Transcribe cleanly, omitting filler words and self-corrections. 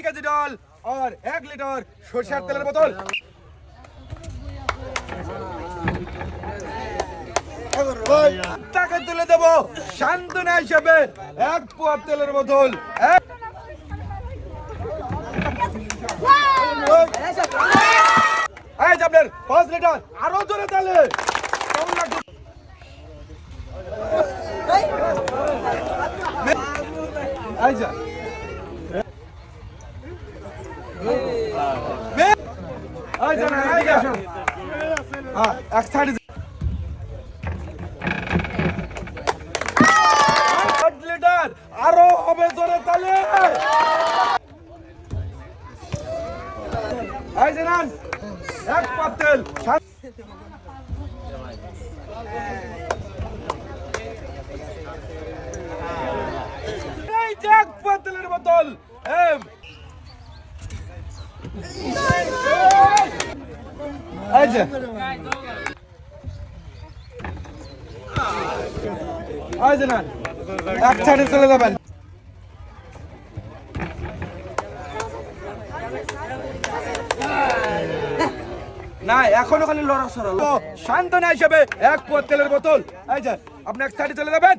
KG डाल और 1 litre সরষের তেলের বোতল। টাকা তুলে দেবো সান্ত্বনা হিসেবে 1 পোয়া তেলের বোতল। এই যে আপনার 5 লিটার আরো জোরে তালে কেমন লাগছে? এই যে এক সাইডে লিটার আরো হবে জোরে তালে। এই যে নান এক পাতেল এই যে এক পাতেলের বোতল। এই যে এই যে নান এক সাইডে চলে যাবেন। না এখনো খালি লড়াছড়া। সান্ত্বনা হিসেবে 1 পোয়া তেলের বোতল। এই যে আপনি এক সাইডে চলে যাবেন।